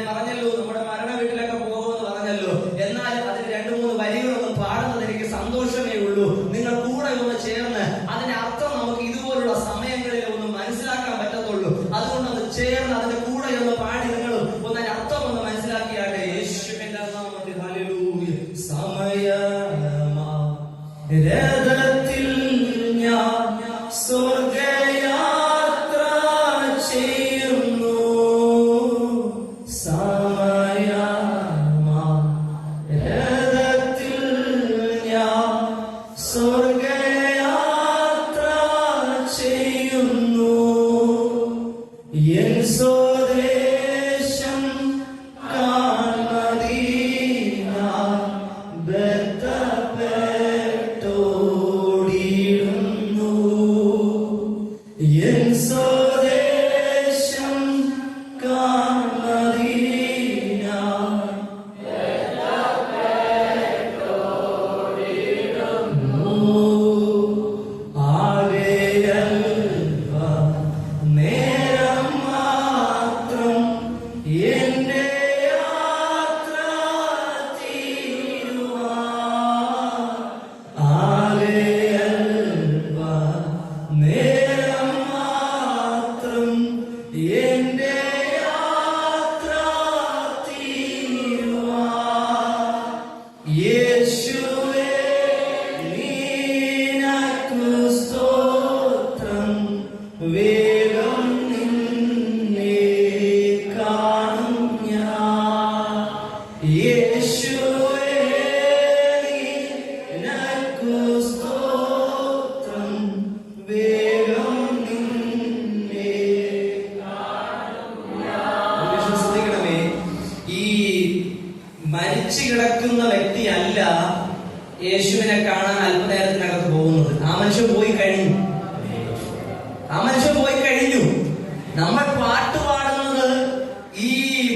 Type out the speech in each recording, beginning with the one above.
പറഞ്ഞല്ലോ, നമ്മുടെ മരണ വീട്ടിലൊക്കെ പോകുമെന്ന് പറഞ്ഞല്ലോ. എന്നാലും അതിന് 2-3 വരികളൊന്നും പാടുന്നത് എനിക്ക് സന്തോഷമേ ഉള്ളൂ. നിങ്ങൾ കൂടെ ഒന്ന് ചേർന്ന് അതിന്റെ അർത്ഥം നമുക്ക് ഇതുപോലുള്ള സമയങ്ങളിൽ ഒന്ന് മനസ്സിലാക്കാൻ പറ്റത്തുള്ളൂ. അതുകൊണ്ടൊന്ന് ചേർന്ന് അതിന്റെ കൂടെ ഒന്ന് പാടി നിങ്ങൾ ഒന്ന് അതിന്റെ അർത്ഥം ഒന്ന് മനസ്സിലാക്കിയാട്ടെ. യേശുവിന്റെ നാമത്തിൽ ഹല്ലേലൂയ. സമയമാ രഥത്തിൽ ഞാൻ സ്വർഗ്ഗയാത്ര ചെയ്യുന്നു. സമയമാ രഥത്തിൽ ഞാൻ സ്വർഗ്ഗയാത്ര ചെയ്യുന്നു. എൻ സ്വദേശം കാൺമദീന ബദ്ധപ്പെട്ടോടിടുന്നു. എൻ സ്വദേശം കാൺമദീന ബദ്ധപ്പെട്ടോടിടുന്നു. ആകെയൽപ നേരം മാത്രം എന്റെ യാത്ര തീരുവാൻ. ആകെയൽപ നേരം മാത്രം എന്റെ യാത്ര തീരുവാൻ. യേശുവേ നിനക്കു സ്തോത്രം. വേഗം നിന്നെ കാണും ഞാൻ. യേശുവേ നിനക്കു സ്തോത്രം. വേഗം നിന്നെ കാണും ഞാൻ. ശ്രദ്ധിക്കണമേ, ഈ മരിച്ചു കിടക്കുന്ന വ്യക്തിയല്ല യേശുവിനെ കാണാൻ അല്പനേരത്തിനകത്ത് പോകുന്നത്. ആ മനുഷ്യൻ പോയി കഴിഞ്ഞു. ആ മനുഷ്യൻ പോയി കഴിഞ്ഞു. നമ്മൾ പാട്ട് പാടുന്നത് ഈ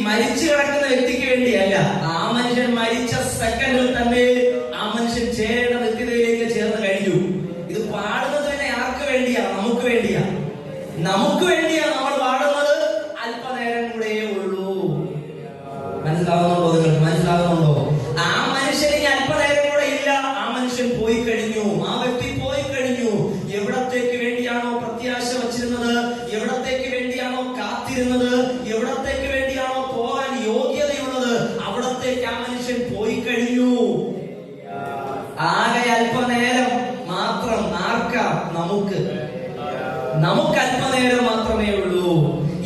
മരിച്ചു കിടക്കുന്ന വ്യക്തിക്ക് വേണ്ടിയല്ല. ആ മനുഷ്യൻ മരിച്ച സെക്കൻഡിൽ തന്നെ ആ മനുഷ്യൻ ചേരേണ്ട നിത്യതയിലേക്ക് ചേർന്ന് കഴിഞ്ഞു. ഇത് പാടുന്നത് തന്നെ ആർക്ക് വേണ്ടിയാ? നമുക്ക് വേണ്ടിയാ. നമുക്ക് വേണ്ടിയാ നമ്മൾ പാടുന്നത്. അല്പനേരം കൂടെ ഉള്ളൂ. മനസ്സിലാകുന്നുണ്ടോ? നിങ്ങൾക്ക് മനസ്സിലാകുന്നുണ്ടോ? ആ മനുഷ്യന് ഇനി അല്പനേരം കൂടെ ഇല്ല. ആ മനുഷ്യൻ പോയി കഴിഞ്ഞു. ആ വ്യക്തി പോയി കഴിഞ്ഞു. എവിടത്തേക്ക് വേണ്ടിയാണോ പ്രത്യാശ വച്ചിരുന്നത്, എവിടത്തേക്ക് വേണ്ടിയാണോ കാത്തിരുന്നത്, എവിടത്തേക്ക് വേണ്ടിയാണോ പോകാൻ യോഗ്യതയുള്ളത്, അവിടത്തേക്ക് ആ മനുഷ്യൻ പോയി കഴിഞ്ഞു. ആകെ അല്പനേരം മാത്രം. ആർക്കാ? നമുക്ക്. നമുക്ക് അല്പനേരം മാത്രമേ ഉള്ളൂ.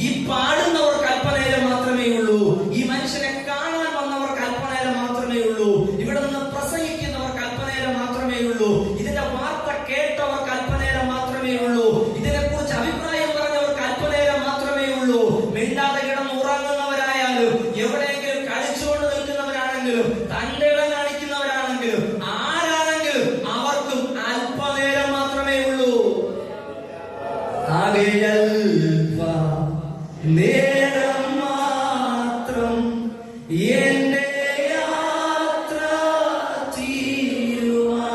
ഈ പാടുന്നവർക്ക് അല്പനേരം മാത്രമേ ഉള്ളൂ. ഈ മനുഷ്യനെ കാണാൻ വന്നവർക്ക് അല്പനേരം മാത്രമേ ഉള്ളൂ. ഇവിടെ നിന്ന് പ്രസംഗിക്കുന്നവർക്ക് അല്പനേരം മാത്രമേ ഉള്ളൂ. ഇതിന്റെ വാർത്ത കേട്ടവർക്ക് അല്പനേരം മാത്രമേ ഉള്ളൂ. ഇതിനെ കുറിച്ച് അഭിപ്രായം പറഞ്ഞവർക്ക് അല്പനേരം മാത്രമേ ഉള്ളൂ. മിണ്ടാതെ കിടന്ന് ഉറങ്ങുന്നവരായാലും, എവിടെയെങ്കിലും കളിച്ചുകൊണ്ട് നിൽക്കുന്നവരാണെങ്കിലും, തന്റെ ഇടം കാണിക്കുന്നവരാണെങ്കിലും, ആരാണെങ്കിലും അവർക്കും അല്പനേരം മാത്രമേ ഉള്ളൂ. ആകെയൽപ നേരം മാത്രം എന്റെ യാത്ര തീരുവാൻ.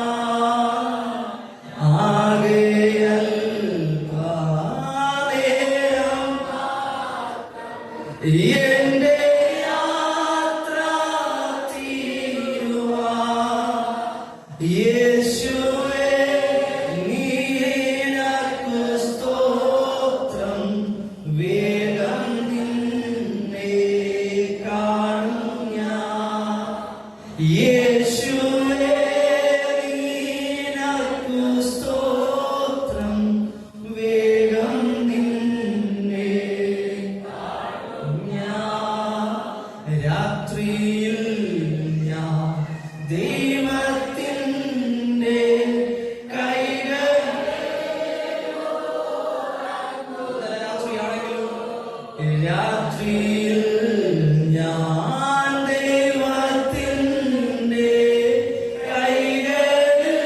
ആകെയൽപ നേരം എന്റെ യാത്ര തീരുവാൻ. യേശുവേ നിനക്കു സ്തോത്രം. വേഗം നിന്നെ കാണും ഞാൻ. യേശുവേ നിനക്കു സ്തോത്രം. വേഗം നിന്നെ കാണും ഞാൻ. രാത്രിയിൽ ഞാൻ ദൈവത്തിന്റെ രാത്രിയിൽ ഞാൻ ദൈവത്തിന്റെ കൈകളിൽ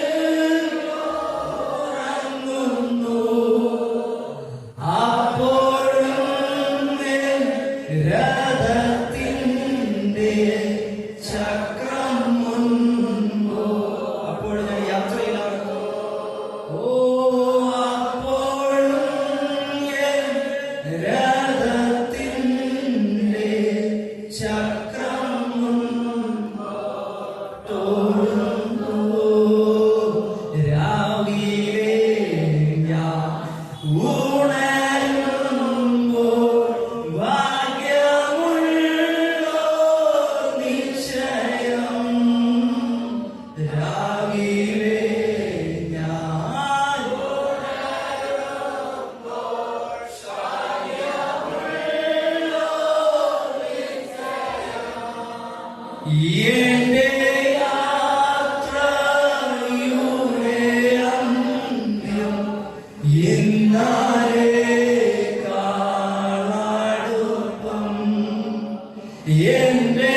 ഉറങ്ങുന്നു. അപ്പോഴും രഥത്തിന്റെ എന്റെ യാത്രയുടെ അന്ത്യം എന്നാലേക്കാളടുപ്പം എന്റെ